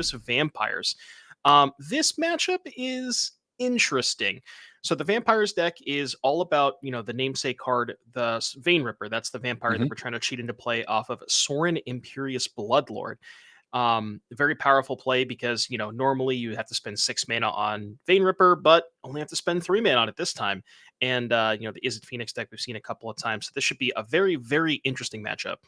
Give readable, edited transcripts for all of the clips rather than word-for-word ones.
Rakdos Vampires. This matchup is interesting. So the Vampires deck is all about, the namesake card, the Vein Ripper. That's the vampire that Mhm. we're trying to cheat into play off of Sorin Imperious Bloodlord. Very powerful play because, normally you have to spend 6 mana on Vein Ripper, but only have to spend 3 mana on it this time. And, the Izzet Phoenix deck we've seen a couple of times. So this should be a very, very interesting matchup.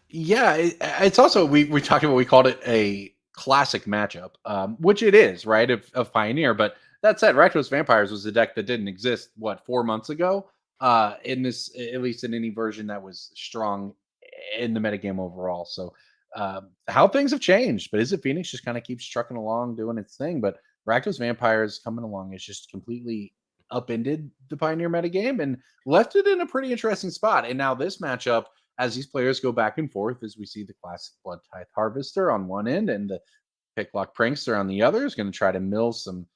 Yeah, it's also we talked about we called it a classic matchup, which it is, right? Of Pioneer. But that said, Rakdos Vampires was a deck that didn't exist 4 months ago. In this, at least in any version that was strong in the metagame overall. So how things have changed, but is it Phoenix just kind of keeps trucking along doing its thing? But Rakdos Vampires coming along is just completely upended the Pioneer metagame and left it in a pretty interesting spot. And now this matchup, as these players go back and forth, as we see the classic Blood Tithe Harvester on one end and the Picklock Prankster on the other, is going to try to mill some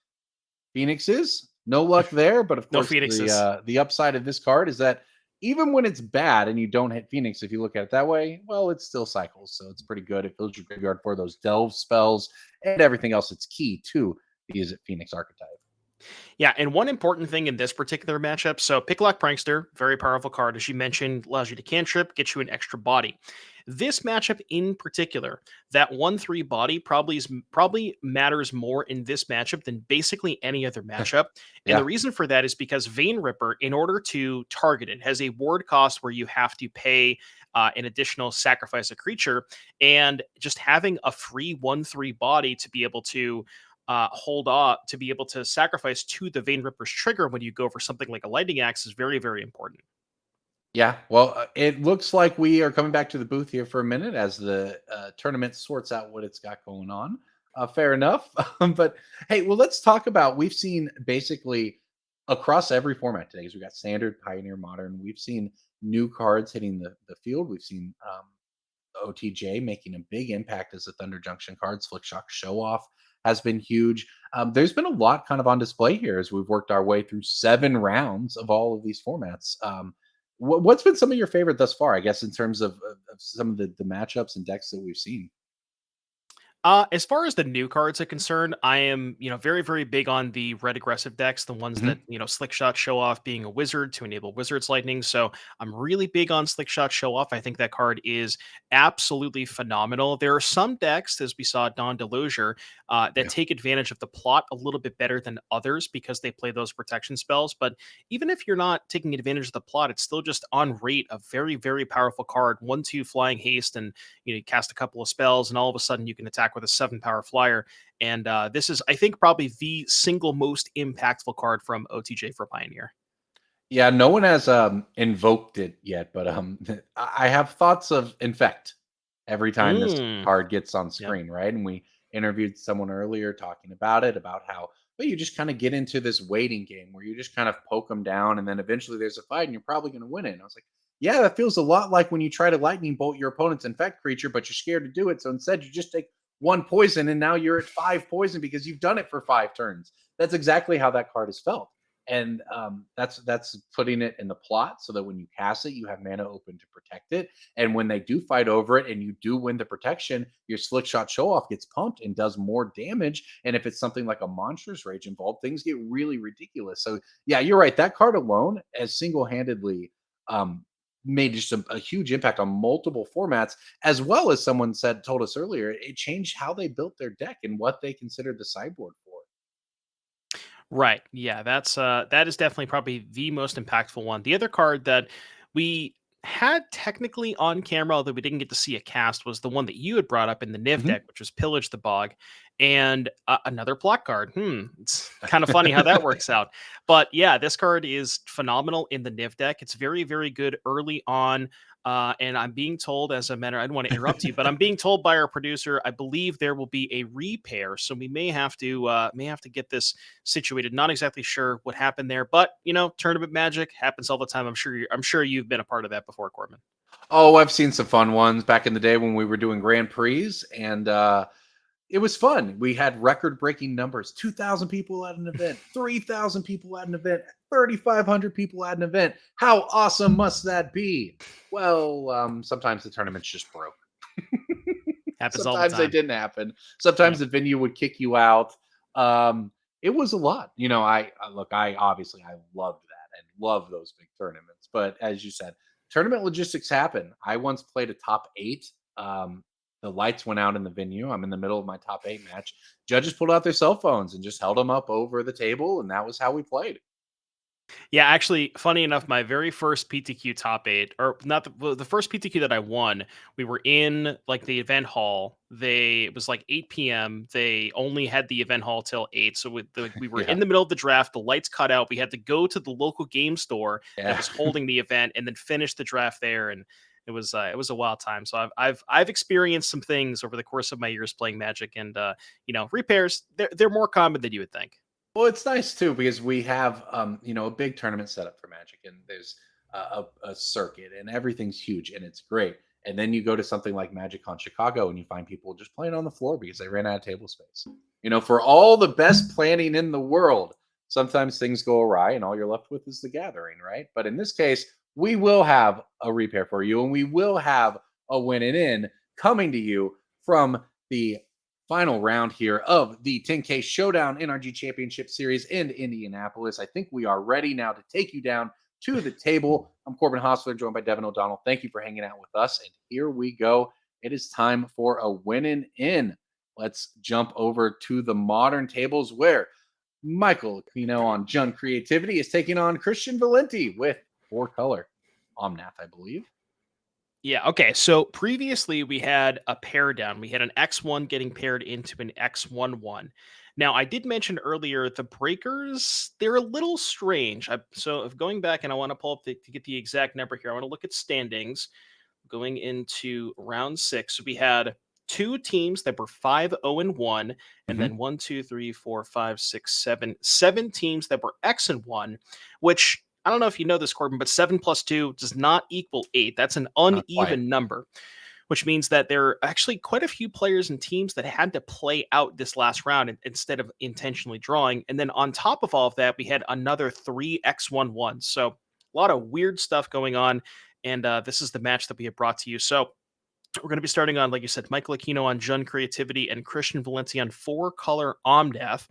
Phoenixes. No luck there, but of No course Phoenixes. the upside of this card is that even when it's bad and you don't hit Phoenix, if you look at it that way, well, it still cycles, so it's pretty good. It fills your graveyard for those delve spells and everything else that's key to the Izzet Phoenix archetype. Yeah, and one important thing in this particular matchup, so Picklock Prankster, very powerful card, as you mentioned, allows you to cantrip, get you an extra body. This matchup in particular, that 1/3 body probably matters more in this matchup than basically any other matchup. And the Yeah. reason for that is because Vein Ripper, in order to target it, has a ward cost where you have to pay an additional sacrifice a creature, and just having a free 1/3 body to be able to hold off to be able to sacrifice to the Vein Ripper's trigger when you go for something like a Lightning Axe is very, very important. Yeah, well, it looks like we are coming back to the booth here for a minute as the tournament sorts out what it's got going on. Fair enough. But hey, well, let's talk about we've seen basically across every format today. 'Cause we got standard, pioneer, modern. We've seen new cards hitting the field. We've seen OTJ making a big impact as the Thunder Junction cards. Flick Shock Show Off has been huge. There's been a lot kind of on display here as we've worked our way through 7 rounds of all of these formats. What's been some of your favorite thus far? I guess in terms of some of the matchups and decks that we've seen. As far as the new cards are concerned, I am, very, very big on the red aggressive decks, the ones that, Mhm. Slick Shot Show Off being a wizard to enable Wizard's Lightning. So I'm really big on Slick Shot Show Off. I think that card is absolutely phenomenal. There are some decks, as we saw Dawn Delusion, that Yeah. take advantage of the plot a little bit better than others because they play those protection spells. But even if you're not taking advantage of the plot, it's still just on rate a very, very powerful card. 1/2 flying haste, and you cast a couple of spells, and all of a sudden you can attack with a 7 power flyer. And this is, I think, probably the single most impactful card from OTJ for Pioneer. Yeah, no one has invoked it yet, but I have thoughts of infect every time this Mm, card gets on yep. screen, right? And we interviewed someone earlier talking about it, about how well you just kind of get into this waiting game where you just kind of poke them down, and then eventually there's a fight, and you're probably going to win it. And I was like, yeah, that feels a lot like when you try to lightning bolt your opponent's infect creature, but you're scared to do it. So instead, you just take 1 poison, and now you're at 5 poison because you've done it for 5 turns. That's exactly how that card has felt. And that's putting it in the plot so that when you cast it, you have mana open to protect it. And when they do fight over it and you do win the protection, your Slick Shot Show Off gets pumped and does more damage. And if it's something like a Monstrous Rage involved, things get really ridiculous. So yeah, you're right. That card alone has single-handedly um, made just a huge impact on multiple formats, as well as someone said told us earlier, it changed how they built their deck and what they considered the sideboard for. Right. Yeah, that is definitely probably the most impactful one. The other card that we had technically on camera, although we didn't get to see a cast, was the one that you had brought up in the Niv Mhm. deck, which was Pillage the Bog, and another block card. It's kind of funny how that works out. But yeah, this card is phenomenal in the Niv deck. It's very, very good early on. And I'm being told, as a matter, I don't want to interrupt you, but I'm being told by our producer, I believe there will be a repair, so we may have to get this situated. Not exactly sure what happened there, but tournament magic happens all the time. I'm sure you've been a part of that before, Corbin. Oh, I've seen some fun ones back in the day when we were doing Grand Prix, and it was fun. We had record-breaking numbers: 2,000 people at an event, 3,000 people at an event, 3,500 people at an event. How awesome must that be? Well, sometimes the tournaments just broke. Happens all the Sometimes they time. didn't happen. Yeah. Sometimes the venue would kick you out. It was a lot. Look, I obviously I loved that and love those big tournaments. But as you said, tournament logistics happen. I once played a top eight. The lights went out in the venue. I'm in the middle of my top eight match. Judges pulled out their cell phones and just held them up over the table, and that was how we played. Yeah, actually, funny enough, my very first PTQ top eight, or not the first PTQ that I won, we were in like the event hall. It was like 8 p.m. They only had the event hall till 8. So we were Yeah, in the middle of the draft, the lights cut out. We had to go to the local game store that yeah. was holding the event and then finish the draft there. And it was a wild time. So I've experienced some things over the course of my years playing Magic, and repairs they're more common than you would think. Well, it's nice too because we have, a big tournament set up for Magic, and there's a circuit, and everything's huge, and it's great. And then you go to something like MagicCon Chicago, and you find people just playing on the floor because they ran out of table space. For all the best planning in the world, sometimes things go awry, and all you're left with is the gathering, right? But in this case, we will have a repair for you, and we will have a win and in coming to you from the final round here of the 10K Showdown NRG Championship Series in Indianapolis. I think we are ready now to take you down to the table. I'm Corbin Hostler, joined by Devin O'Donnell. Thank you for hanging out with us. And here we go. It is time for a winning in. Let's jump over to the modern tables where Michael Aquino on Jun Creativity is taking on Christian Valenti with four color Omnath, I believe. Yeah, okay. So previously we had a pair down. We had an X1 getting paired into an X11. Now, I did mention earlier the breakers, they're a little strange. So if going back and I want to pull up to get the exact number here, I want to look at standings going into round six. We had two teams that were 5-0-1, and Mhm. then one, two, three, four, five, six, seven teams that were X and one, which I don't know if you know this, Corbin, but 7 plus 2 does not equal 8. That's an Not quite. uneven number, which means that there are actually quite a few players and teams that had to play out this last round instead of intentionally drawing. And then on top of all of that, we had another three X11s. So a lot of weird stuff going on. And this is the match that we have brought to you. So we're going to be starting on, like you said, Michael Aquino on Jun Creativity and Christian Valencia on four color Omdath.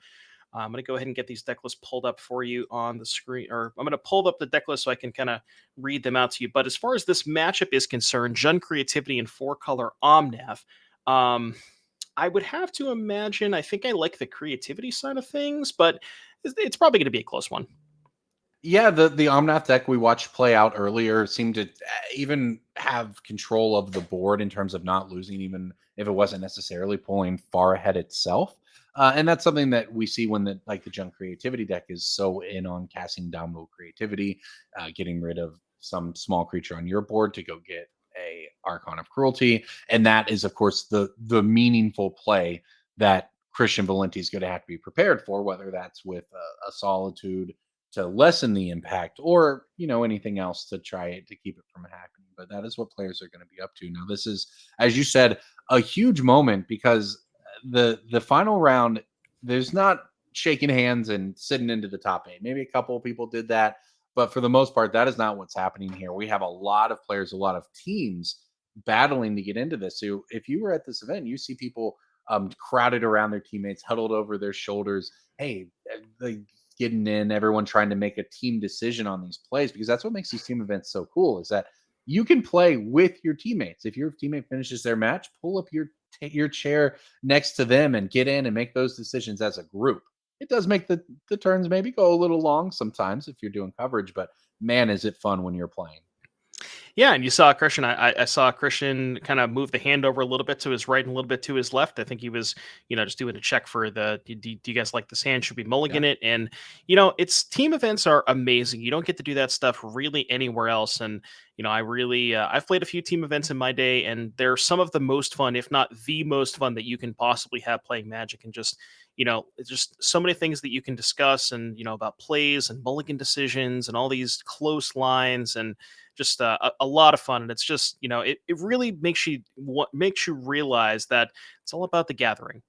I'm going to go ahead and get these deck lists pulled up for you on the screen, or I'm going to pull up the deck list so I can kind of read them out to you. But as far as this matchup is concerned, Jun Creativity and four color Omnath, um, I would have to imagine, I think I like the creativity side of things, but it's probably going to be a close one. Yeah, the Omnath deck we watched play out earlier seemed to even have control of the board in terms of not losing, even if it wasn't necessarily pulling far ahead itself. And that's something that we see when the Junk Creativity deck is so in on casting Domino Creativity, getting rid of some small creature on your board to go get a Archon of Cruelty, and that is of course the meaningful play that Christian Valenti is going to have to be prepared for, whether that's with a Solitude to lessen the impact or anything else to try to keep it from happening. But that is what players are going to be up to now. This is, as you said, a huge moment because the final round, there's not shaking hands and sitting into the top eight. Maybe a couple of people did that, but for the most part that is not what's happening here. We have a lot of players, a lot of teams battling to get into this. So if you were at this event, you see people crowded around their teammates, huddled over their shoulders. Hey, the getting in, everyone trying to make a team decision on these plays, because that's what makes these team events so cool is that you can play with your teammates. If your teammate finishes their match, pull up your chair next to them and get in and make those decisions as a group. It does make the turns maybe go a little long sometimes if you're doing coverage, but man, is it fun when you're playing. Yeah, and you saw Christian. I saw Christian kind of move the hand over a little bit to his right and a little bit to his left. I think he was, just doing a check for do you guys like this hand? Should we Yeah. mulligan it? And it's team events are amazing. You don't get to do that stuff really anywhere else. And I really, I've played a few team events in my day, and they're some of the most fun, if not the most fun, that you can possibly have playing Magic. And just it's just so many things that you can discuss, and about plays and mulligan decisions and all these close lines, and just a lot of fun. And it's just it really makes you realize that it's all about the gathering.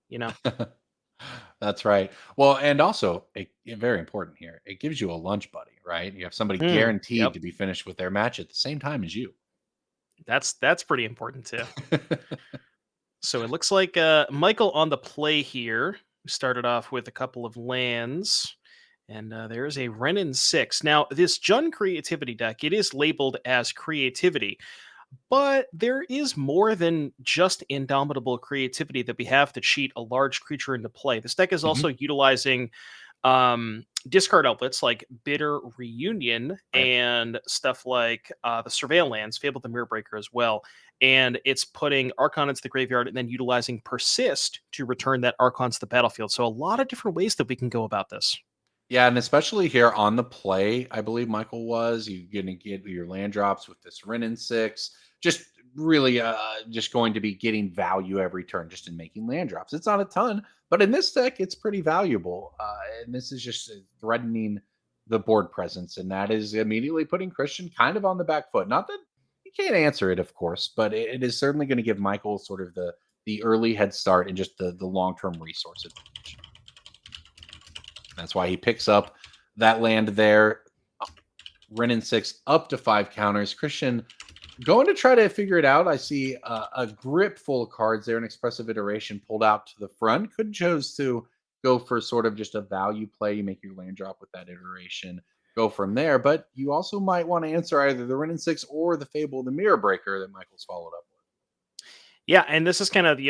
That's right. Well, and also, very important here, it gives you a lunch buddy, right? You have somebody guaranteed Yep, to be finished with their match at the same time as you. that's pretty important too. So it looks like Michael on the play here. We started off with a couple of lands, and there is a Renin 6. Now, this Jun creativity deck, it is labeled as creativity, but there is more than just indomitable creativity that we have to cheat a large creature into play. This deck is Mhm. also utilizing discard outlets like Bitter Reunion Right. and stuff like the Surveillance, Fable the Mirror Breaker as well. And it's putting Archon into the graveyard and then utilizing Persist to return that Archon to the battlefield. So a lot of different ways that we can go about this. Yeah, and especially here on the play, I believe Michael was, you're gonna get your land drops with this Ren and 6. Just really just going to be getting value every turn just in making land drops. It's not a ton, but in this deck, it's pretty valuable. And this is just threatening the board presence, and that is immediately putting Christian kind of on the back foot. Not that he can't answer it, of course, but it is certainly going to give Michael sort of the early head start and just the long-term resource advantage. That's why he picks up that land there. Renin 6 up to 5 counters. Christian going to try to figure it out. I see a grip full of cards there, an expressive iteration pulled out to the front. Could chose to go for sort of just a value play. You make your land drop with that iteration, go from there. But you also might want to answer either the Renin 6 or the Fable, the Mirror Breaker that Michael's followed up with. Yeah, and this is kind of,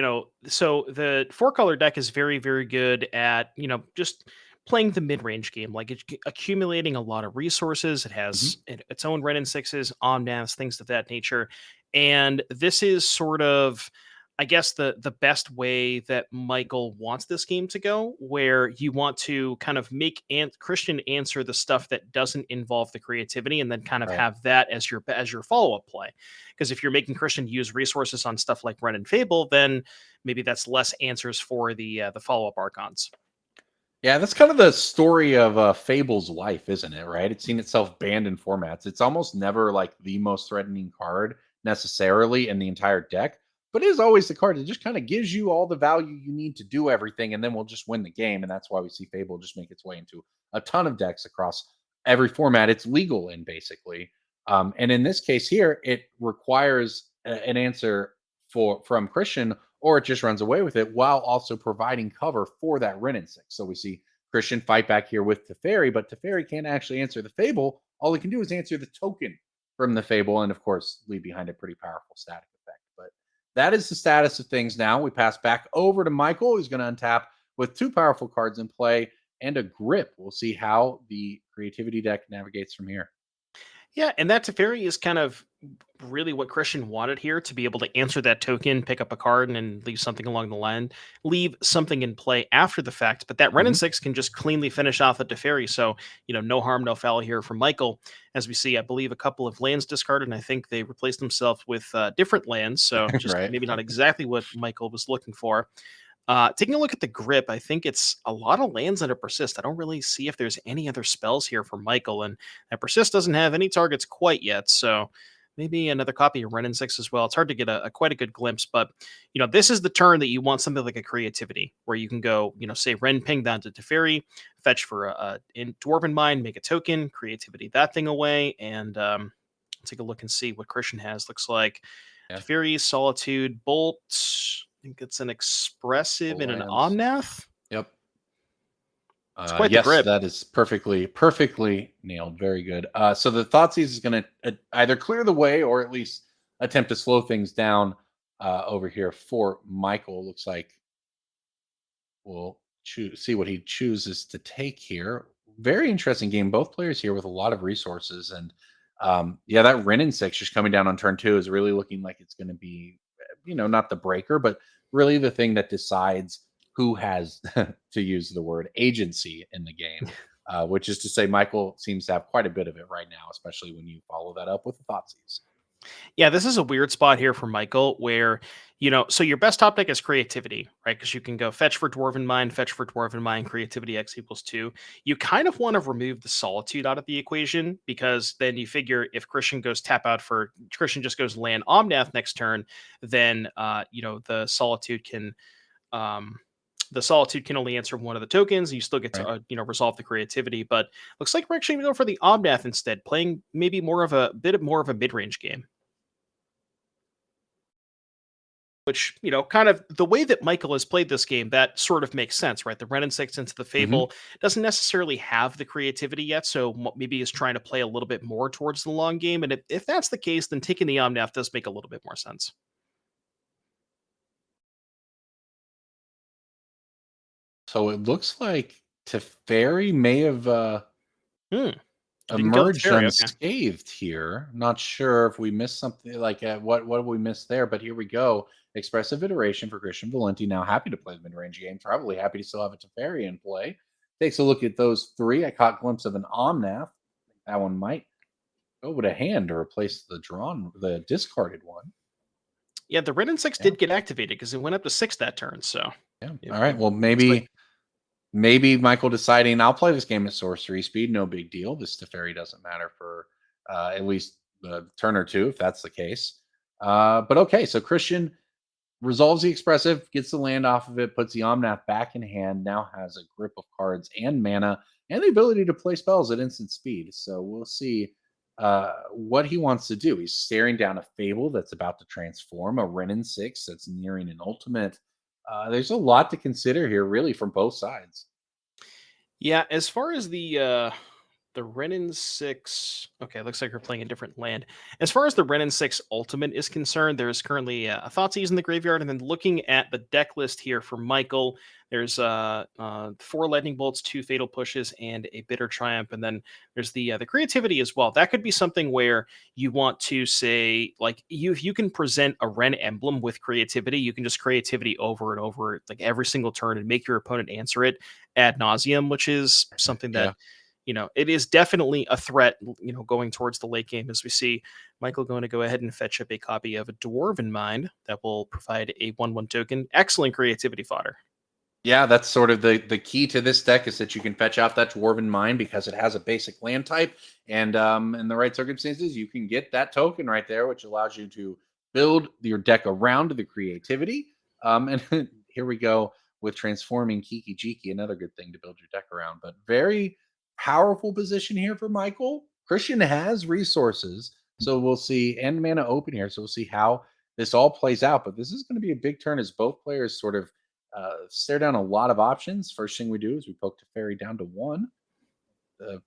so the four color deck is very, very good at, just playing the mid range game, like it's accumulating a lot of resources. It Mhm. has its own Ren and Sixes, Omnaths, things of that nature. And this is sort of, I guess, the best way that Michael wants this game to go, where you want to kind of make Christian answer the stuff that doesn't involve the creativity, and then kind of Right. have that as your follow up play. Because if you're making Christian use resources on stuff like Ren and Fable, then maybe that's less answers for the follow up Archons. Yeah, that's kind of the story of Fable's life, isn't it? Right? It's seen itself banned in formats. It's almost never like the most threatening card necessarily in the entire deck, but it is always the card that just kind of gives you all the value you need to do everything, and then we'll just win the game. And that's why we see Fable just make its way into a ton of decks across every format it's legal in, basically. And in this case here, it requires an answer from Christian, or it just runs away with it while also providing cover for that Ren and 6. So we see Christian fight back here with Teferi, but Teferi can't actually answer the Fable. All he can do is answer the token from the Fable, and of course, leave behind a pretty powerful static effect. But that is the status of things now. We pass back over to Michael, who's going to untap with two powerful cards in play and a grip. We'll see how the creativity deck navigates from here. Yeah, and that Teferi is kind of really what Christian wanted here, to be able to answer that token, pick up a card, and then leave something along the line, leave something in play after the fact. But that Ren and Mhm. Six can just cleanly finish off the Teferi. So, no harm, no foul here for Michael. As we see, I believe a couple of lands discarded, and I think they replaced themselves with different lands. So, just Right. maybe not exactly what Michael was looking for. Taking a look at the grip, I think it's a lot of lands under persist. I don't really see if there's any other spells here for Michael, and that persist doesn't have any targets quite yet. So maybe another copy of Ren and Six as well. It's hard to get a quite a good glimpse, but this is the turn that you want something like a creativity, where you can go, say Ren ping down to Teferi, fetch for a in Dwarven Mind, make a token, creativity that thing away, and take a look and see what Christian has. Looks like Yeah. Teferi, Solitude, Bolt. I think it's an expressive Full and an lands. Omnath. Yep. It's quite the Yes, grip. that is perfectly nailed. Very good. So the Thoughtseize is going to either clear the way or at least attempt to slow things down over here for Michael. Looks like we'll see what he chooses to take here. Very interesting game. Both players here with a lot of resources, and yeah, that Renin 6 just coming down on turn 2 is really looking like it's going to be, not the breaker, but really the thing that decides who has, to use the word, agency in the game. Which is to say, Michael seems to have quite a bit of it right now, especially when you follow that up with the Thoughtseize. Yeah, this is a weird spot here for Michael where, so your best top deck is creativity, right? Because you can go fetch for Dwarven Mind, fetch for Dwarven Mind, creativity X equals 2. You kind of want to remove the solitude out of the equation, because then you figure if Christian just goes land Omnath next turn, then, um, the solitude can only answer one of the tokens. You still get to Right. resolve the creativity, but looks like we're actually going to go for the Omnath instead, playing maybe more of a bit more of a mid range game. which, kind of the way that Michael has played this game, that sort of makes sense, right? The Ren and Six into the Hmm. Fable doesn't necessarily have the creativity yet, so maybe he's trying to play a little bit more towards the long game. And if that's the case, then taking the Omnath does make a little bit more sense. So it looks like Teferi may have Hmm. He didn't kill the emerged Teferi. Okay. unscathed here. Not sure if we missed something like what we missed there, but here we go. Expressive iteration for Christian Valenti. Now happy to play the mid-range game. Probably happy to still have a Teferi in play. Takes a look at those three. I caught a glimpse of an Omnath. That one might go with a hand to replace the discarded one. Yeah, the Ren and Six Yeah, did get activated because it went up to six that turn. So yeah. it, All right. it Well, looks like maybe Michael deciding I'll play this game at sorcery speed. No big deal. This Teferi doesn't matter for at least a turn or two, if that's the case. But okay, so Christian resolves the expressive, gets the land off of it, puts the Omnath back in hand, now has a grip of cards and mana, and the ability to play spells at instant speed. So we'll see what he wants to do. He's staring down a Fable that's about to transform, a Renin 6 that's nearing an ultimate. There's a lot to consider here, really, from both sides. yeah. As far as the Renin 6. Okay, looks like we're playing a different land. As far as the Renin 6 Ultimate is concerned, there's currently a Thoughtseize in the graveyard. And then looking at the deck list here for Michael, there's four Lightning Bolts, two Fatal Pushes, and a Bitter Triumph. And then there's the creativity as well. That could be something where you want to say, like, if you can present a Ren emblem with creativity, you can just creativity over and over, like every single turn, and make your opponent answer it ad nauseum, which is something that Yeah. it is definitely a threat, going towards the late game as we see Michael going to go ahead and fetch up a copy of a Dwarven Mind that will provide a 1/1 token. Excellent creativity fodder. Yeah, that's sort of the key to this deck is that you can fetch out that Dwarven Mine because it has a basic land type, and in the right circumstances, you can get that token right there, which allows you to build your deck around the creativity. And here we go with transforming Kiki Jiki, another good thing to build your deck around. But very powerful position here for Michael. Christian has resources, so we'll see, and mana open here, so we'll see how this all plays out. But this is going to be a big turn as both players sort of stare down a lot of options. First thing we do is we poke Teferi down to one,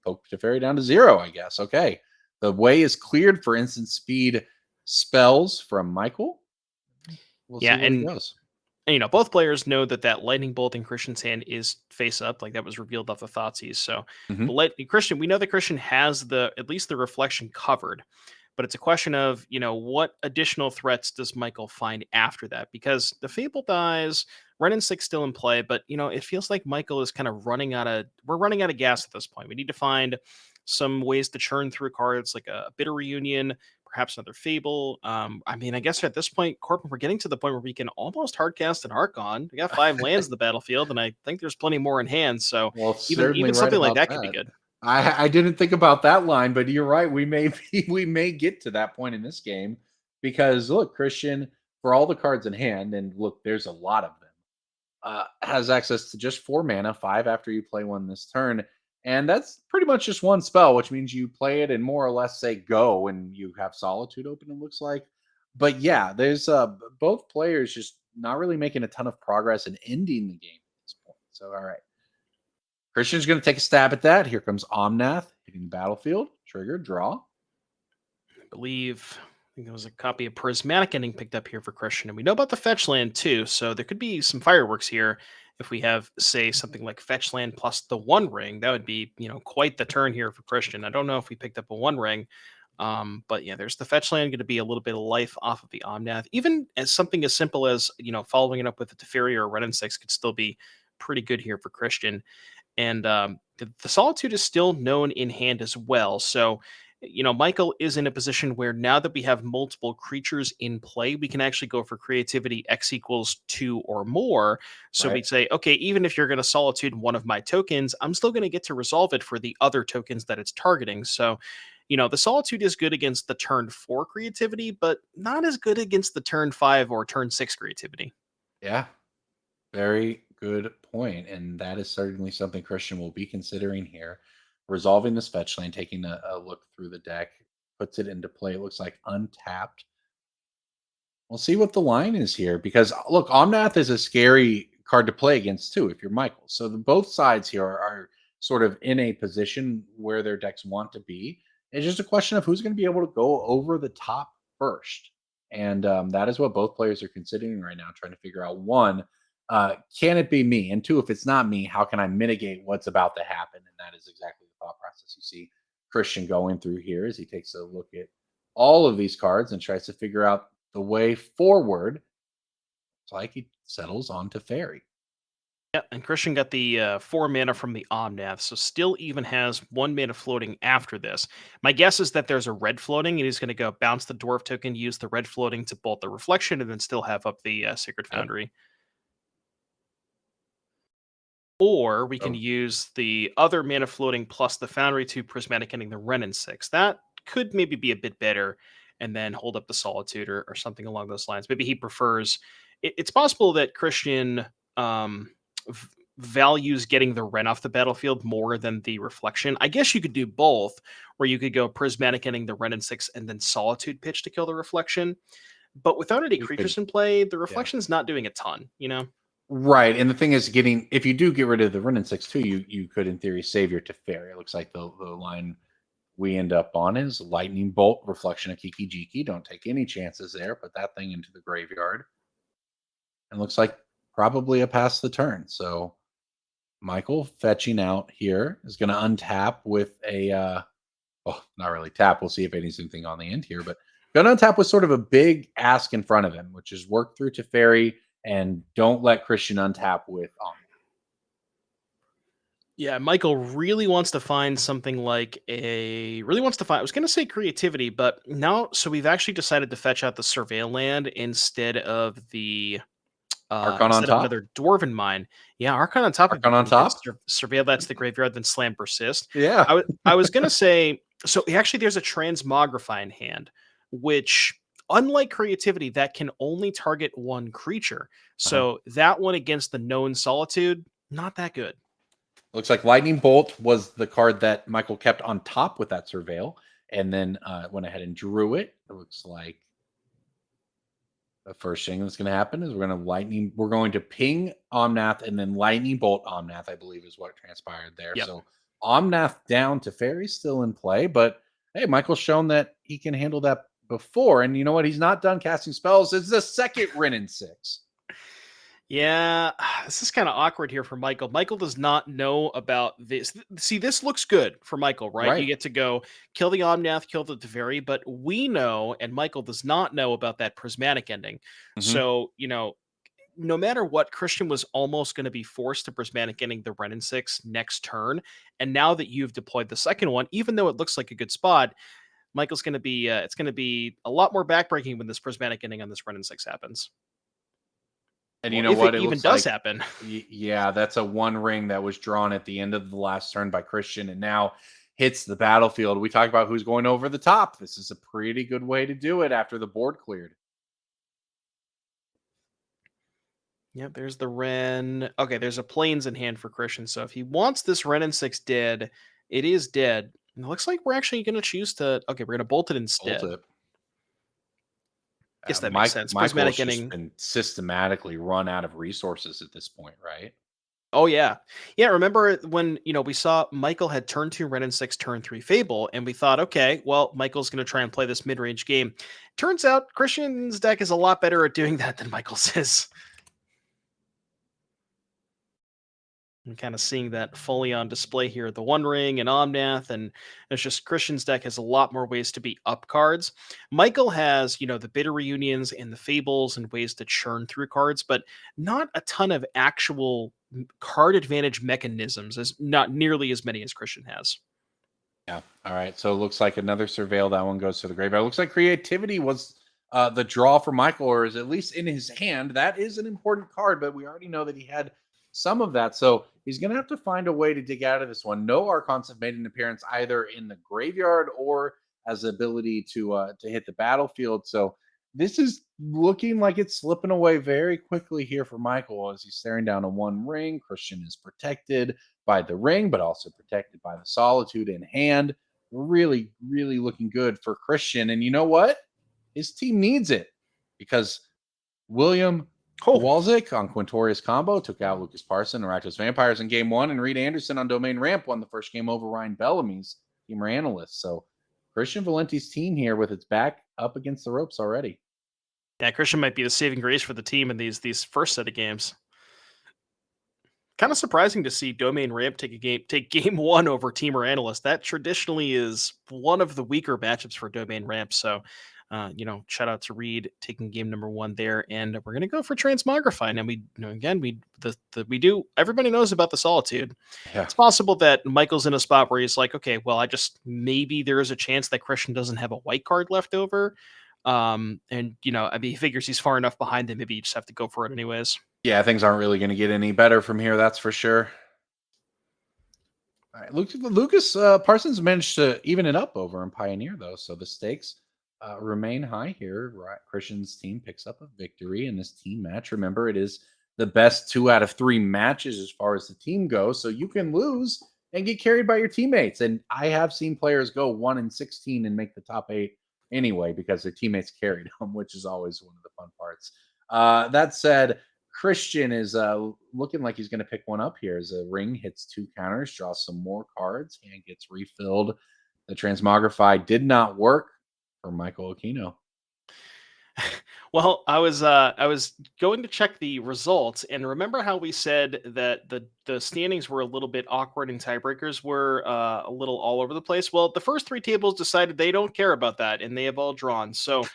poke Teferi down to zero, I guess. Okay. The way is cleared for instant speed spells from Michael. We'll Yeah, see where he and goes. both players know that lightning bolt in Christian's hand is face up, like that was revealed off the Thoughtseize. So Hmm. Christian, we know that Christian has the at least the reflection covered, but it's a question of what additional threats does Michael find after that? Because the Fable dies, Ren and Six still in play, but it feels like Michael is kind of running out of gas at this point. We need to find some ways to churn through cards like a bitter reunion, perhaps another Fable. I mean, I guess at this point, Corbin, we're getting to the point where we can almost hardcast an Archon. We got five lands in the battlefield, and I think there's plenty more in hand. So Well, even certainly even right something like about that could be that. good. I didn't think about that line, but you're right. We may we may get to that point in this game because look, Christian, for all the cards in hand, and look, there's a lot of them. Has access to just four mana, five after you play one this turn. And that's pretty much just one spell, which means you play it and more or less say go and you have Solitude open, it looks like. But yeah, there's both players just not really making a ton of progress in ending the game at this point. So, all right. Christian's going to take a stab at that. Here comes Omnath hitting the battlefield. Trigger, draw. I believe. I think there was a copy of Prismatic Ending picked up here for Christian, and we know about the fetch land too. So there could be some fireworks here if we have, say, something like fetch land plus the One Ring. That would be, quite the turn here for Christian. I don't know if we picked up a One Ring, but yeah, there's the fetch land going to be a little bit of life off of the Omnath. Even as something as simple as following it up with a Teferi or a Ren and Six could still be pretty good here for Christian. And the Solitude is still known in hand as well. So, Michael is in a position where now that we have multiple creatures in play, we can actually go for creativity X equals two or more. So Right. we'd say, okay, even if you're going to Solitude one of my tokens, I'm still going to get to resolve it for the other tokens that it's targeting. So, the Solitude is good against the turn four creativity, but not as good against the turn five or turn six creativity. Yeah. Very good point, and that is certainly something Christian will be considering here. Resolving this fetch lane, taking a look through the deck, puts it into play. It looks like untapped. We'll see what the line is here because look, Omnath is a scary card to play against too if you're Michael. So both sides here are sort of in a position where their decks want to be. It's just a question of who's going to be able to go over the top first, and that is what both players are considering right now, trying to figure out one, can it be me, and two, if it's not me, how can I mitigate what's about to happen? And that is exactly the thought process you see Christian going through here as he takes a look at all of these cards and tries to figure out the way forward. It's like he settles onto Fairy. Yeah, and Christian got the 4 mana from the Omnath, so still even has 1 mana floating after this. My guess is that there's a red floating, and he's going to go bounce the Dwarf token, use the red floating to bolt the Reflection, and then still have up the Sacred Yep. Foundry. Or we can Oh, use the other mana floating plus the Foundry to Prismatic Ending the Wrenn and 6. That could maybe be a bit better, and then hold up the Solitude or something along those lines. Maybe he prefers. It's possible that Christian um, v- values getting the Wrenn off the battlefield more than the Reflection. I guess you could do both, where you could go Prismatic Ending the Wrenn and 6 and then Solitude pitch to kill the Reflection. But without any you could, creatures in play, the yeah. Reflection's not doing a ton, you know? Right. And the thing is getting if you do get rid of the Ren and 6 too, you could in theory save your Teferi. It looks like the line we end up on is Lightning Bolt, Reflection of Kiki Jiki. Don't take any chances there. Put that thing into the graveyard. And looks like probably a pass the turn. So Michael fetching out here is going to untap with a oh, not really tap. We'll see if anything on the end here, but going to untap with sort of a big ask in front of him, which is work through Teferi and don't let Christian untap with Omni. Yeah, Michael really wants to find something like really wants to find. I was going to say creativity, but now so we've actually decided to fetch out the Surveil land Archon on instead of top. another Dwarven mine. Yeah, Archon on top would be Archon on pretty good. top. Surveil that's the graveyard, then Slam Persist. Yeah. I was going to say so. Actually, there's a Transmogrify in hand, which unlike creativity, that can only target one creature. Uh-huh. So that one against the known Solitude, not that good. Looks like Lightning Bolt was the card that Michael kept on top with that Surveil, and then went ahead and drew it. It looks like the first thing that's going to happen is we're going to ping Omnath and then Lightning Bolt Omnath, I believe is what transpired there. Yep. So Omnath down to Fairy still in play, but hey, Michael's shown that he can handle that before. And you know what? He's not done casting spells. It's the second Ren and 6. Yeah, this is kind of awkward here for Michael. Michael does not know about this. See, this looks good for Michael, right? You Right. get to go kill the Omnath, kill the Teferi, but we know, and Michael does not know about that prismatic ending. Hmm. So, no matter what, Christian was almost going to be forced to prismatic ending the Ren and 6 next turn. And now that you've deployed the second one, even though it looks like a good spot, Michael's going to be, it's going to be a lot more backbreaking when this prismatic ending on this Ren and 6 happens. And you Or know if it what? It even looks does like, happen. yeah, that's a one ring that was drawn at the end of the last turn by Christian and now hits the battlefield. We talk about who's going over the top. This is a pretty good way to do it after the board cleared. Yep, there's the Ren. Okay, there's a plains in hand for Christian. So if he wants this Ren and 6 dead, it is dead. And it looks like we're actually going to choose to. Okay, we're going to bolt it Bolt instead. it. Guess that makes sense. Michael's Prismatic just ending. been systematically run out of resources at this point, right? Oh, yeah. Yeah, remember when, we saw Michael had turn 2 Ren and 6, turn 3 Fable, and we thought, okay, well, Michael's going to try and play this mid range game. Turns out Christian's deck is a lot better at doing that than Michael's is. And kind of seeing that fully on display here at the One Ring and Omnath, and it's just Christian's deck has a lot more ways to be up cards. Michael has, the Bitter Reunions and the Fables and ways to churn through cards, but not a ton of actual card advantage mechanisms, as not nearly as many as Christian has. Yeah. All right. So it looks like another surveil. That one goes to the graveyard. It looks like creativity was the draw for Michael, or is at least in his hand. That is an important card, but we already know that he had some of that. So he's going to have to find a way to dig out of this one. No Archons have made an appearance either in the graveyard or as the ability to hit the battlefield. So this is looking like it's slipping away very quickly here for Michael as he's staring down a one ring. Christian is protected by the ring, but also protected by the solitude in hand. Really, really looking good for Christian. And you know what? His team needs it because William Oh, Kowalczyk on Quintorius combo took out Lucas Parson and Rakdos Vampires in game one, and Reed Anderson on Domain Ramp won the first game over Ryan Bellamy's teamer analyst. So Christian Valenti's team here with its back up against the ropes already. yeah, Christian might be the saving grace for the team in these first set of games. Kind of surprising to see Domain Ramp take game one over Teamer Analyst. That traditionally is one of the weaker matchups for Domain Ramp. So, shout out to Reed taking game number one there, and we're gonna go for Transmogrify. Now again we do everybody knows about the Solitude. Yeah. It's possible that Michael's in a spot where he's like, okay, well, I just maybe there is a chance that Christian doesn't have a white card left over. And I mean, he figures he's far enough behind him. Maybe you just have to go for it anyways. Yeah, things aren't really going to get any better from here, that's for sure. All right, Lucas Parsons managed to even it up over in Pioneer, though, so the stakes remain high here. Right, Christian's team picks up a victory in this team match. Remember, it is the best 2 out of 3 matches as far as the team goes, so you can lose and get carried by your teammates. And I have seen players go 1-16 and make the top 8 anyway because their teammates carried them, which is always one of the fun parts. That said, Christian is looking like he's going to pick one up here as a ring hits 2 counters, draws some more cards, and gets refilled. The Transmogrify did not work for Michael Aquino. Well, I was going to check the results, and remember how we said that the standings were a little bit awkward and tiebreakers were a little all over the place. Well, the first 3 tables decided they don't care about that, and they have all drawn. So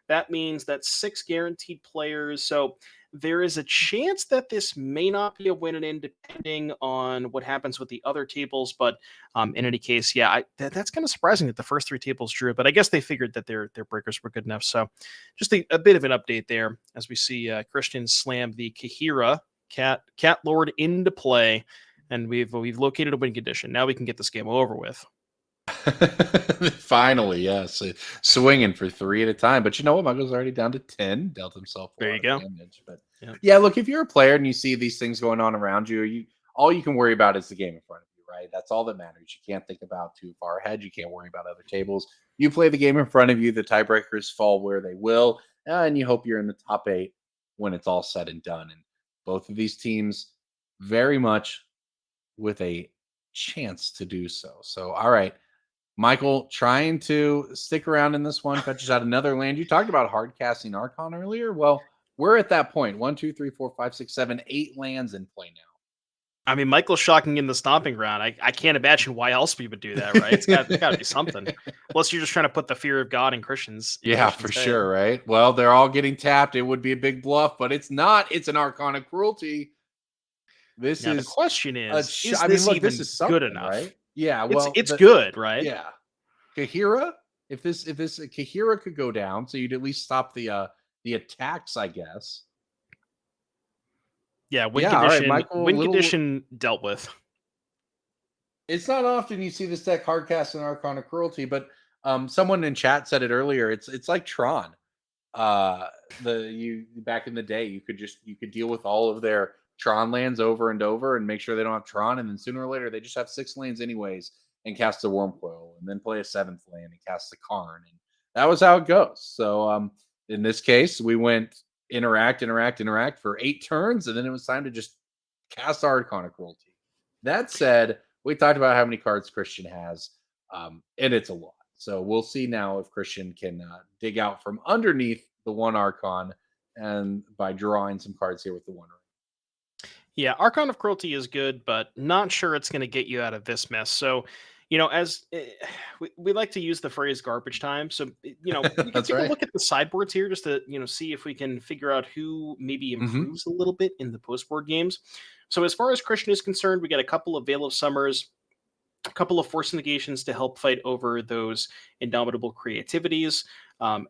that means that 6 guaranteed players. So there is a chance that this may not be a win and in depending on what happens with the other tables. But in any case, yeah, that's kind of surprising that the first 3 tables drew. But I guess they figured that their breakers were good enough. So just a bit of an update there as we see Christian slam the Kahira Cat Lord into play. And we've located a win condition. Now we can get this game over with. Finally, yes. Swinging for 3 at a time. But you know what? Michael's already down to 10, dealt himself a There lot you of go. damage. But Yeah. yeah, look, if you're a player and you see these things going on around you, all you can worry about is the game in front of you, right? That's all that matters. You can't think about too far ahead. You can't worry about other tables. You play the game in front of you, the tiebreakers fall where they will, and you hope you're in the top 8 when it's all said and done. And both of these teams very much with a chance to do so. So, all right. Michael trying to stick around in this one, fetches out another land. You talked about hard casting Archon earlier. Well, we're at that point. 1, 2, 3, 4, 5, 6, 7, 8 lands in play I mean, Michael's shocking in the stomping ground. I can't imagine why else we would do that, right? It's got to be something. Unless you're just trying to put the fear of God in Yeah, for Christian's head. sure, right? Well, they're all getting tapped. It would be a big bluff, but it's not. It's an Arcana cruelty. This Now the is question is I mean, this look, this even is good something, enough? right? Yeah, It's well, it's good, right? yeah. Kahira, if this Kahira could go down, so you'd at least stop the attacks, I guess. Yeah, Yeah, all right, Michael. win Little, condition dealt with. it's not often you see this deck hardcast and Arcana Cruelty, but someone in chat said it earlier. It's like Tron. The you back in the day, you could deal with all of their Tron lands over and over and make sure they don't have Tron, and then sooner or later they just have 6 lands anyways and cast a Wormcoil, and then play a 7th land and cast the Karn, and that was how it goes. So in this case, we went interact for 8 turns, and then it was time to just cast Arcana Cruelty. That said, we talked about how many cards Christian has, and it's a lot. So we'll see now if Christian can dig out from underneath the 1 Archon and by drawing some cards here with the 1 ring. Yeah, Archon of Cruelty is good, but not sure it's going to get you out of this mess. So, as we like to use the phrase garbage time. So, we can That's take a right. look at the sideboards here just to, see if we can figure out who maybe Hmm. improves a little bit in the post board games. So, as far as Christian is concerned, we got a couple of Veil of Summers, a couple of Force Negations to help fight over those Indomitable Creativities.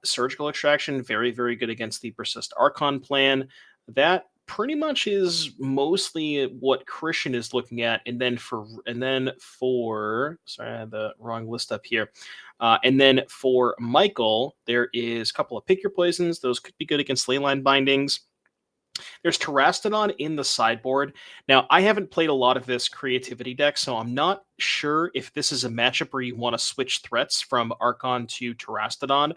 Surgical Extraction, very, very good against the Persist Archon plan. That pretty much is mostly what Christian is looking at. And then for sorry, I had the wrong list up here. And then for Michael, there is a couple of Pick Your Poisons. Those could be good against Leyline Bindings. There's Terastodon in the sideboard. Now, I haven't played a lot of this creativity deck, so I'm not sure if this is a matchup where you want to switch threats from Archon to Terastodon.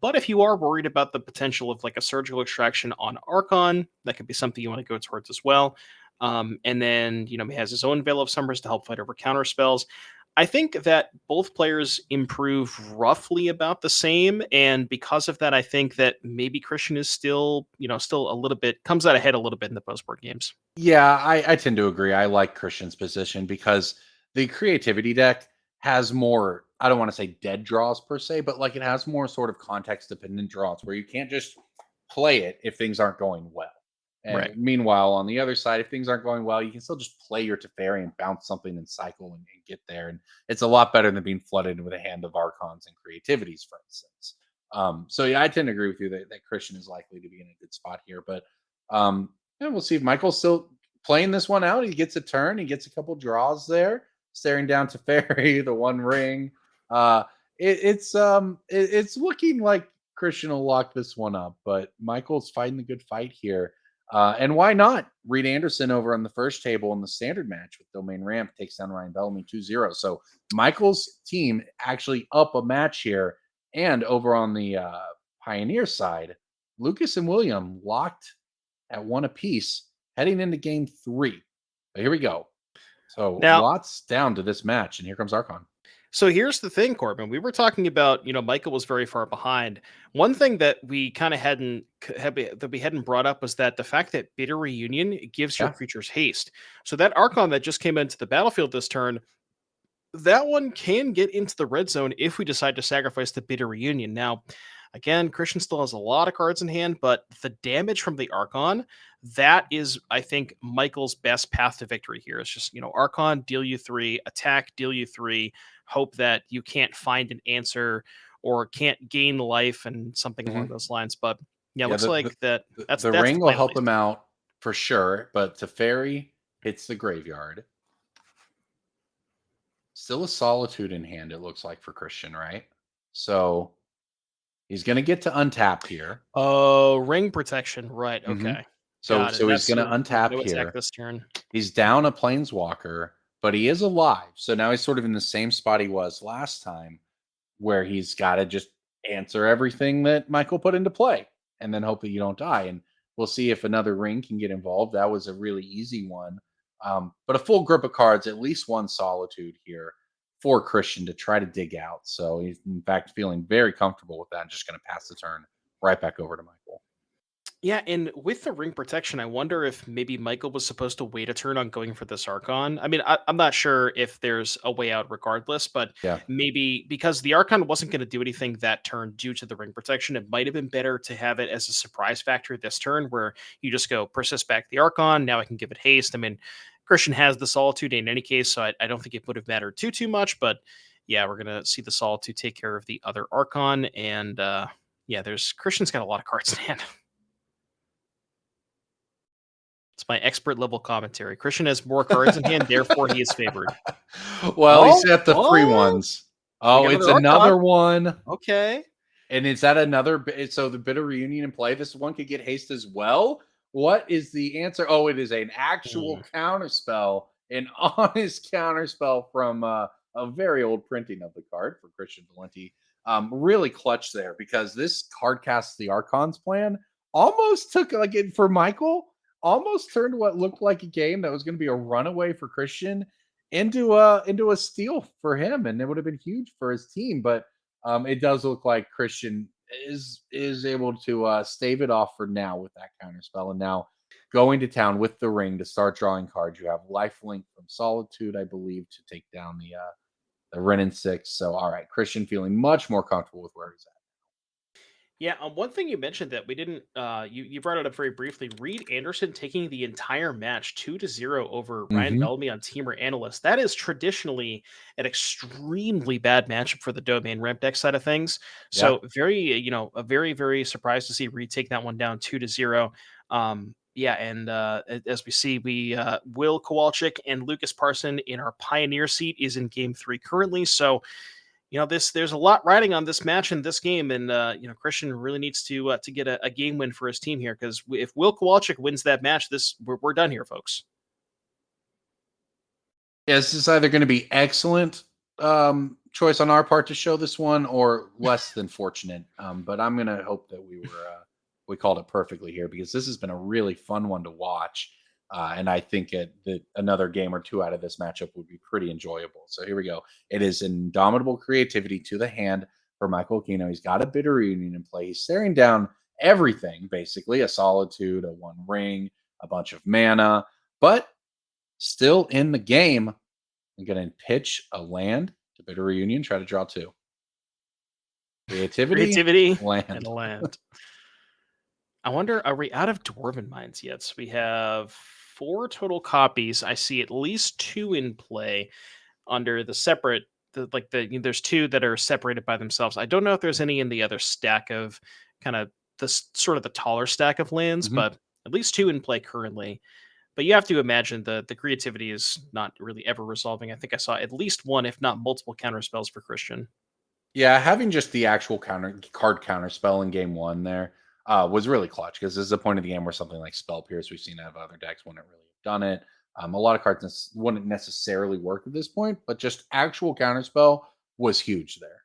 But if you are worried about the potential of like a surgical extraction on Archon, that could be something you want to go towards as well. And then, he has his own Veil of Summers to help fight over counter spells. I think that both players improve roughly about the same, and because of that, I think that maybe Christian is still, still a little bit comes out ahead a little bit in the post board games. Yeah, I tend to agree. I like Christian's position because the creativity deck has more, I don't want to say dead draws per se, but like it has more sort of context dependent draws where you can't just play it if things aren't going well. And Right. meanwhile, on the other side, if things aren't going well, you can still just play your Teferi and bounce something and cycle and get there. And it's a lot better than being flooded with a hand of Archons and creativities, for instance. So yeah, I tend to agree with you that Christian is likely to be in a good spot here. But yeah, we'll see if Michael's still playing this one out. He gets a turn. He gets a couple draws there, staring down to Fairy, the one ring. Uh, it's looking like Christian will lock this one up, but Michael's fighting the good fight here. And why not? Reed Anderson over on the first table in the standard match with Domain Ramp takes down Ryan Bellamy 2-0. So Michael's team actually up a match here. And over on the Pioneer side, Lucas and William locked at one apiece heading into game three. But here we go. So Now, lots down to this match, and here comes Archon. so here's the thing, Corbin. We were talking about, Michael was very far behind. One thing that we kind of that we hadn't brought up was that the fact that Bitter Reunion gives your Yeah. creatures haste. So that Archon that just came into the battlefield this turn, that one can get into the red zone if we decide to sacrifice the Bitter Reunion. Now, again, Christian still has a lot of cards in hand, but the damage from the Archon, that is, I think, Michael's best path to victory here. It's just, Archon, deal you 3, attack, deal you 3, hope that you can't find an answer or can't gain life and something along Mhm. those lines. But yeah, Yeah, looks like the that's the ring will plan at help least. him out for sure, but Teferi hits the graveyard. Still a solitude in hand, it looks like for Christian, right? So he's gonna get to untap here. Oh, ring protection. Right. hmm Okay. So Got it. so he's That's gonna so untap no attack here. this turn. He's down a planeswalker, but he is alive. So now he's sort of in the same spot he was last time, where he's got to just answer everything that Michael put into play and then hope that you don't die. And we'll see if another ring can get involved. That was a really easy one. But a full grip of cards, at least one solitude here for Christian to try to dig out. So he's, in fact, feeling very comfortable with that and just going to pass the turn right back over to Michael. Yeah, and with the ring protection, I wonder if maybe Michael was supposed to wait a turn on going for this Archon. I mean, I'm not sure if there's a way out regardless, but Yeah. maybe because the Archon wasn't going to do anything that turn due to the ring protection, it might have been better to have it as a surprise factor this turn where you just go persist back the Archon. Now I can give it haste. I mean, Christian has the Solitude in any case, so I don't think it would have mattered too much, but yeah, we're going to see the Solitude take care of the other Archon. And yeah, there's Christian's got a lot of cards in hand. It's my expert level commentary. Christian has more cards in hand, therefore he is favored. Well, he Oh, set the free oh, ones. we Oh, got it's another Archon. another one. Okay. And is that another? So the bitter reunion in play. This one could get haste as well. What is the answer? Oh, it is an Hmm. actual counterspell, an honest counterspell from a very old printing of the card for Christian Valenti. Really clutch there because this card casts the Archon's plan almost took like it for Michael. Almost turned what looked like a game that was going to be a runaway for Christian into a steal for him, and it would have been huge for his team. But it does look like Christian is able to stave it off for now with that counter spell, and now going to town with the ring to start drawing cards. You have Lifelink from Solitude, I believe, to take down the Ren and Six. So, all right, Christian feeling much more comfortable with where he's at. Yeah, one thing you mentioned that we didn't you brought it up very briefly. Reed Anderson taking the entire match 2-0 over Ryan hmm Bellamy on Teamer Analyst. That is traditionally an extremely bad matchup for the domain ramp deck side of things. Yeah. So very, a very, very surprised to see Reed take that one down 2-0. Yeah, and as we see, we Will Kowalczyk and Lucas Parson in our Pioneer seat is in game 3 currently. So there's a lot riding on this match in this game, and Christian really needs to get a game win for his team here because if Will Kowalczyk wins that match, we're done here, folks. Yeah, this is either going to be excellent choice on our part to show this one, or less than fortunate. But I'm gonna hope that we called it perfectly here because this has been a really fun one to watch. And I think that another game or two out of this matchup would be pretty enjoyable. So here we go. It is indomitable creativity to the hand for Michael Aquino. He's got a bitter reunion in play. He's staring down everything, basically a solitude, a one ring, a bunch of mana, but still in the game. I'm going to pitch a land to Bitter Reunion, try to draw two. Creativity, Creativity and land. land. I wonder, are we out of Dwarven Mines yet? So we have 4 total copies. I see at least 2 in play under the separate there's 2 that are separated by themselves. I don't know if there's any in the other stack of kind of sort of the taller stack of lands, Mhm. but at least 2 in play currently. But you have to imagine the creativity is not really ever resolving. I think I saw at least 1, if not multiple counter spells for Christian. Yeah, having just the actual counter spell in game one there was really clutch because this is the point of the game where something like Spell Pierce we've seen out of other decks wouldn't really have done it. A lot of cards wouldn't necessarily work at this point, but just actual counter spell was huge there.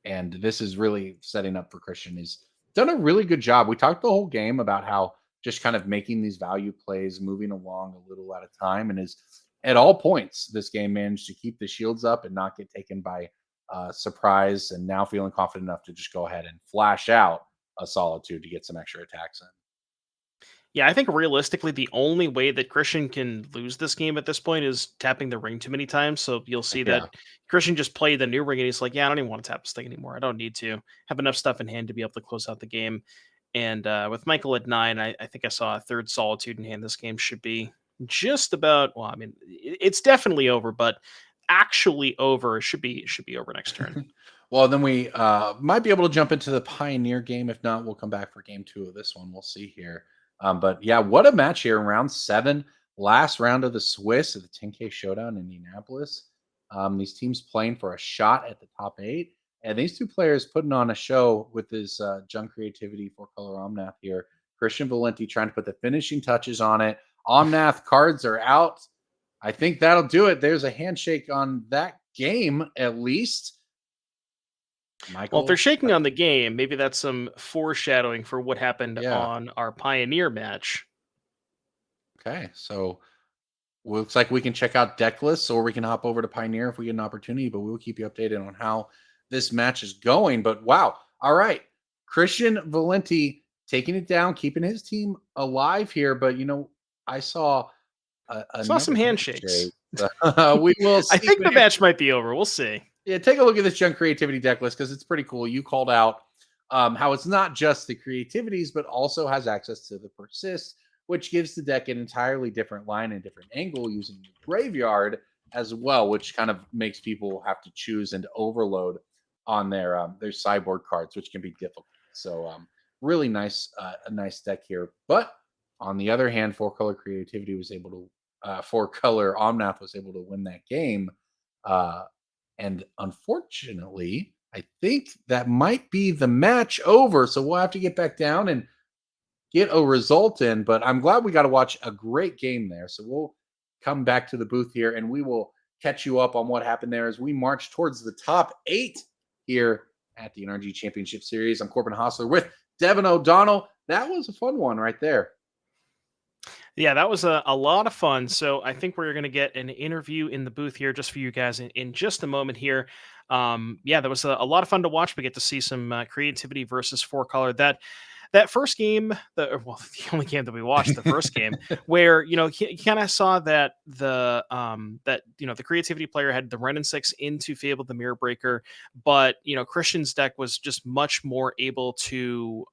And this is really setting up for Christian. He's done a really good job. We talked the whole game about how just kind of making these value plays, moving along a little at a time, and is at all points this game managed to keep the shields up and not get taken by surprise. And now feeling confident enough to just go ahead and flash out a solitude to get some extra attacks in. Yeah, I think realistically, the only way that Christian can lose this game at this point is tapping the ring too many times. So you'll see Yeah. that Christian just played the new ring and he's like, yeah, I don't even want to tap this thing anymore. I don't need to have enough stuff in hand to be able to close out the game. And with Michael at 9, I think I saw a third Solitude in hand. This game should be just about, well, I mean, it's definitely over, but actually over should be over next turn. Well, then we might be able to jump into the Pioneer game. If not, we'll come back for game two of this one. We'll see here. But yeah, what a match here in round 7, last round of the Swiss of the 10K Showdown in Indianapolis. These teams playing for a shot at the top 8. And these two players putting on a show with his Junk Creativity 4-color Omnath here. Christian Valenti trying to put the finishing touches on it. Omnath cards are out. I think that'll do it. There's a handshake on that game, at least. Well, if they're Michael? shaking on the game, maybe that's some foreshadowing for what happened Yeah. on our Pioneer match. Okay. So looks like we can check out deck lists or we can hop over to Pioneer if we get an opportunity, but we'll keep you updated on how this match is going. But wow. All right. Christian Valenti taking it down, keeping his team alive here. But, I saw Saw some another handshake. handshakes. We will I see. think the match might be over. We'll see. Yeah, take a look at this Junk Creativity deck list because it's pretty cool. You called out how it's not just the creativities, but also has access to the persist, which gives the deck an entirely different line and different angle using the graveyard as well, which kind of makes people have to choose and overload on their sideboard cards, which can be difficult. So really nice, a nice deck here. But on the other hand, 4-color creativity was able to 4-color Omnath was able to win that game. Uh, and unfortunately, I think that might be the match over. So we'll have to get back down and get a result in. But I'm glad we got to watch a great game there. So we'll come back to the booth here and we will catch you up on what happened there as we march towards the top 8 here at the NRG Championship Series. I'm Corbin Hostler with Devin O'Donnell. That was a fun one right there. Yeah, that was a lot of fun. So I think we're going to get an interview in the booth here just for you guys in just a moment here. Yeah, that was a lot of fun to watch. We get to see some creativity versus 4-color. That first game, the only game that we watched, the first game, where you kind of saw that the creativity player had the Ren and 6 into Fable the Mirror Breaker, but Christian's deck was just much more able to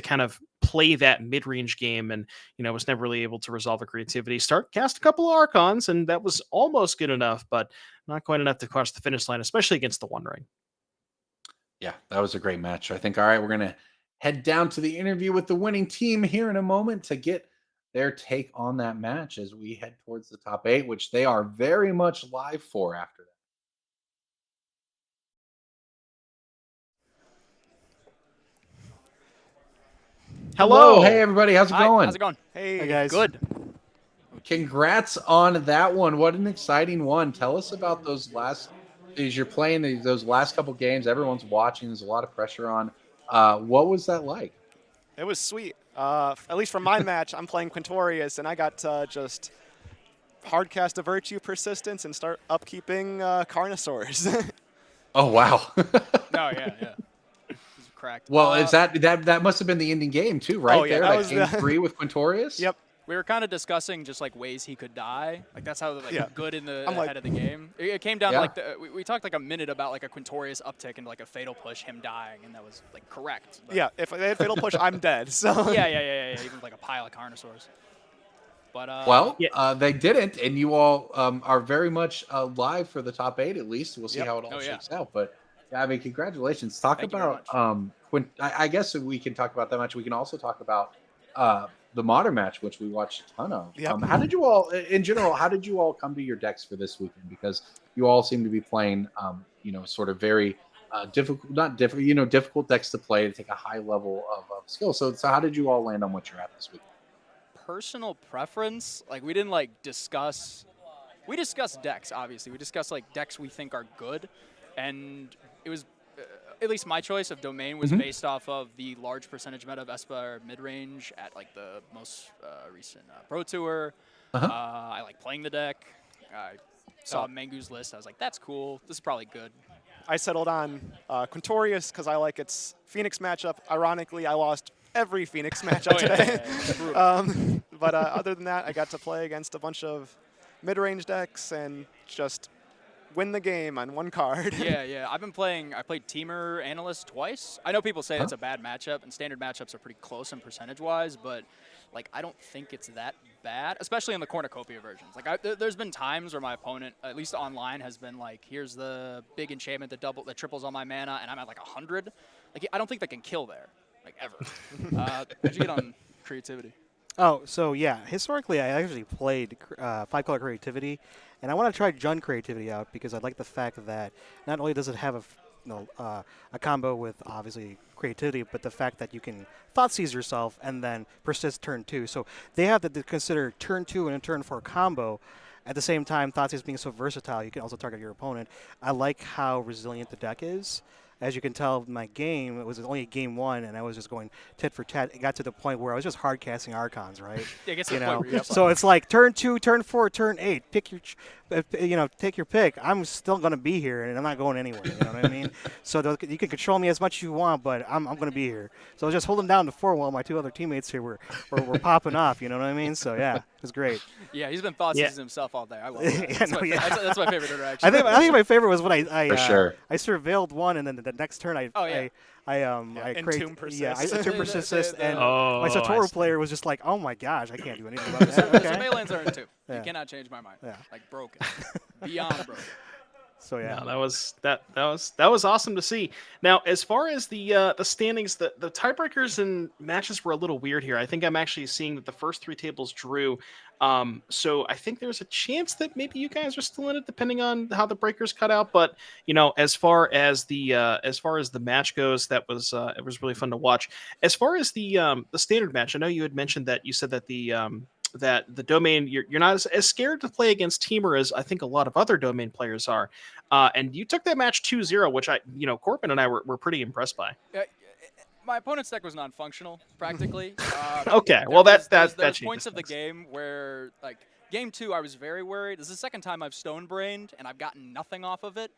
kind of play that mid-range game and was never really able to resolve the creativity. Cast a couple of Archons, and that was almost good enough, but not quite enough to cross the finish line, especially against the One Ring. Yeah, that was a great match. I think, all right, we're going to head down to the interview with the winning team here in a moment to get their take on that match as we head towards the top 8, which they are very much live for after that. Hello. Hey, Hello. everybody. How's it Hi, going? how's it going? Hey, Hi, guys. good. Congrats on that one. What an exciting one. Tell us about those last Is you're playing those last couple games, everyone's watching. There's a lot of pressure on. What was that like? It was sweet. At least for my match, I'm playing Quintorius, and I got to just hard cast a Virtue Persistence and start upkeeping Carnosaurs. Oh wow. No, yeah. He's cracked. Well, is that must have been the ending game too, right? Oh, yeah, there, that like was game the- 3 with Quintorius. Yep. We were kind of discussing just like ways he could die. Like that's how good in the head of the game. It came down to like we talked like a minute about like a Quintorius uptick and like a fatal push, him dying, and that was like correct. But Yeah, if they had Fatal Push, I'm dead. So yeah. Even like a pile of Carnosaurs. But they didn't, and you all are very much live for the top 8 at least. We'll see how it all shakes out. But yeah, I mean, congratulations. Talk Thank you about very I guess we can talk about that match. We can also talk about the modern match, which we watched a ton of. Yep. How did you all, in general, how did you all come to your decks for this weekend? Because you all seem to be playing, sort of very difficult decks to play to take a high level of skill. So how did you all land on what you're at this week? personal preference, like we didn't like discuss. We discussed decks, obviously. We discussed like decks we think are good, and it was at least my choice of domain was based off of the large percentage meta of Esper mid range at like the most recent Pro Tour. I like playing the deck. I saw Mangu's list. I was like, that's cool. This is probably good. I settled on Quintorius because I like its Phoenix matchup. Ironically, I lost every Phoenix matchup today. But other than that, I got to play against a bunch of mid-range decks and just win the game on one card. Yeah. I played Teamer Analyst twice. I know people say it's a bad matchup, and standard matchups are pretty close in percentage-wise, but like I don't think it's that bad, especially in the cornucopia versions. Like there's been times where my opponent, at least online, has been like, here's the big enchantment that triples on my mana, and I'm at like 100. Like I don't think they can kill there, like ever. How'd you get on creativity? Oh, so yeah, historically I actually played 5-color creativity, and I want to try Jund creativity out because I like the fact that not only does it have a combo with obviously creativity, but the fact that you can thought seize yourself and then persist turn 2. So they have to consider turn 2 and a turn 4 combo. At the same time, thought seize being so versatile, you can also target your opponent. I like how resilient the deck is. As you can tell, my game, it was only game 1, and I was just going tit for tat. It got to the point where I was just hard casting Archons, right? Yeah, it gets to the point where you have So it's like turn 2, turn 4, turn 8. Pick your, take your pick. I'm still gonna be here, and I'm not going anywhere. You know what I mean? So you can control me as much as you want, but I'm gonna be here. So I was just holding down to 4 while my 2 other teammates here were popping off. You know what I mean? So yeah, it was great. Yeah, he's been thought seizing himself all day. I love that. That's my favorite interaction. I think my favorite was when I For sure. I surveilled one, and then the next turn I Entomb Persist. Yeah, I Entomb Persist, and Oh, my Satoru player was just like, "Oh my gosh, I can't do anything about that." The Okay. Surveillance are in 2. Yeah. You cannot change my mind. Yeah. Like broken, beyond broken. So yeah. No, that was awesome to see. Now, as far as the standings, the tiebreakers and matches were a little weird here. I think I'm actually seeing that the first 3 tables drew. So I think there's a chance that maybe you guys are still in it, depending on how the breakers cut out. But as far as the match goes, that was it was really fun to watch. As far as the standard match, I know you had mentioned that you said that the domain you're not as scared to play against Teamer as I think a lot of other domain players are, and you took that match 2-0, which Corbin and I were pretty impressed by. My opponent's deck was non-functional, practically. Okay, well that there's changes points of the things. game where, like, game 2, I was very worried. This is the second time I've stone-brained, and I've gotten nothing off of it.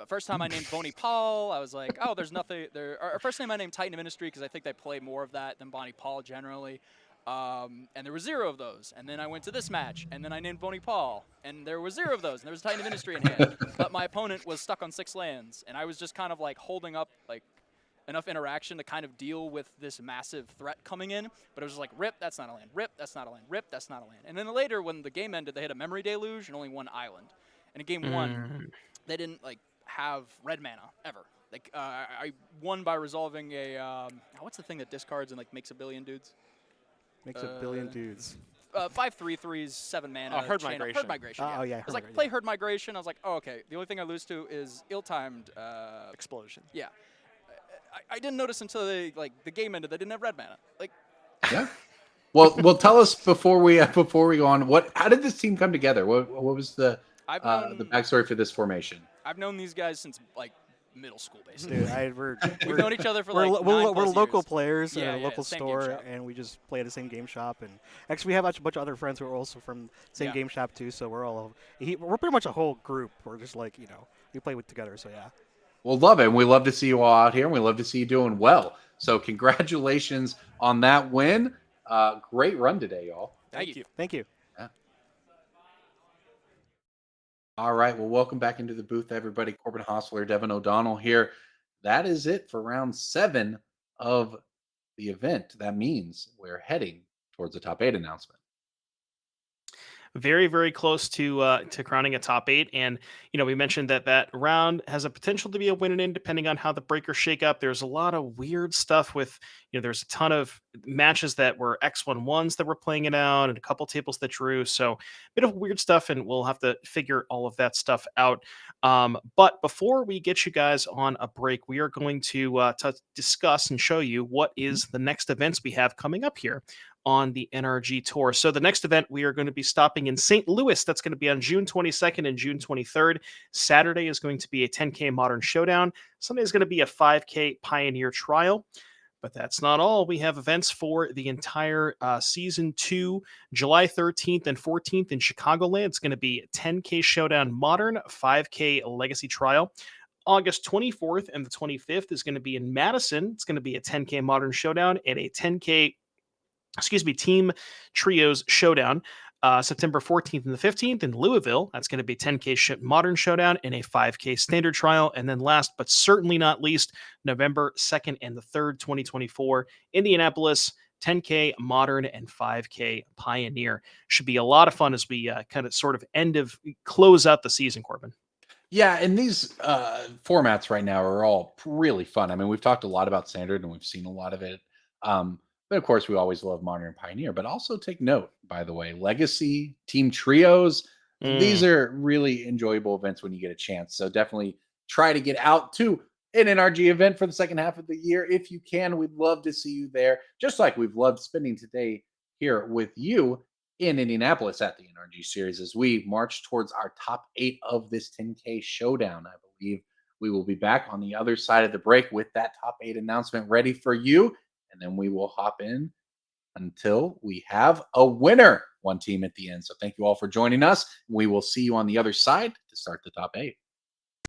First time I named Bonnie Paul, I was like, oh, there's nothing there. Or first name I named Titan of Ministry because I think they play more of that than Bonnie Paul generally. And there were 0 of those. And then I went to this match, and then I named Bonnie Paul, and there was 0 of those, and there was Titan of Ministry in hand. But my opponent was stuck on 6 lands, and I was just kind of like holding up like enough interaction to kind of deal with this massive threat coming in. But it was just like, rip, that's not a land. Rip, that's not a land. Rip, that's not a land. And then later, when the game ended, they had a memory deluge and only 1 island. And in game 1, they didn't like have red mana ever. Like I won by resolving a what's the thing that discards and like makes a billion dudes? Makes a billion dudes. 5 3/3s, 7 mana. Herd chain- Migration. Herd Migration. Oh, yeah, I was Herd like, Migration. play Herd Migration. I was like, oh, okay. The only thing I lose to is ill-timed. Explosion. Yeah. I didn't notice until the game ended. They didn't have red mana. Like, Yeah. Well, tell us before we go on. How did this team come together? What was the backstory for this formation? I've known these guys since like middle school, basically. Dude, We've known each other for we're, like we're, 9+ we're local years. players Yeah, at a yeah, local same game store, shop. and we just play at the same game shop. And actually, we have a bunch of other friends who are also from the same Yeah. game shop too. So we're pretty much a whole group. We're just like we play with together. So yeah. We'll love it. And we love to see you all out here, and we love to see you doing well. So congratulations on that win. Great run today, y'all. Thank you. Thank you. Yeah. All right. Well, welcome back into the booth, everybody. Corbin Hostler, Devin O'Donnell here. That is it for round 7 of the event. That means we're heading towards the top 8 announcement. Very, very close to crowning a top 8. And we mentioned that round has a potential to be a win and in, depending on how the breakers shake up. There's a lot of weird stuff with there's a ton of matches that were X11s that were playing it out, and a couple tables that drew. So a bit of weird stuff, and we'll have to figure all of that stuff out. But before we get you guys on a break, we are going to discuss and show you what is the next events we have coming up here on the NRG Tour. So the next event, we are going to be stopping in St. Louis. That's going to be on June 22nd and June 23rd. Saturday is going to be a 10K Modern Showdown. Sunday is going to be a 5K Pioneer Trial. But that's not all. We have events for the entire Season 2, July 13th and 14th in Chicagoland. It's going to be 10K Showdown Modern, 5K Legacy Trial. August 24th and the 25th is going to be in Madison. It's going to be a 10K Modern Showdown and a 10K Team Trios Showdown. September 14th and the 15th in Louisville. That's going to be 10K Modern Showdown and a 5K Standard Trial. And then last but certainly not least, November 2nd and the 3rd, 2024, Indianapolis, 10K Modern and 5K Pioneer. Should be a lot of fun as we kind of sort of close out the season, Corbin. Yeah, and these formats right now are all really fun. I mean, we've talked a lot about Standard, and we've seen a lot of it. But of course, we always love Modern and Pioneer. But also take note, by the way, Legacy, Team Trios, these are really enjoyable events when you get a chance. So definitely try to get out to an NRG event for the second half of the year. If you can, we'd love to see you there. Just like we've loved spending today here with you in Indianapolis at the NRG series as we march towards our top 8 of this 10K Showdown. I believe we will be back on the other side of the break with that top 8 announcement ready for you. And then we will hop in until we have a winner, one team at the end. So thank you all for joining us. We will see you on the other side to start the top 8.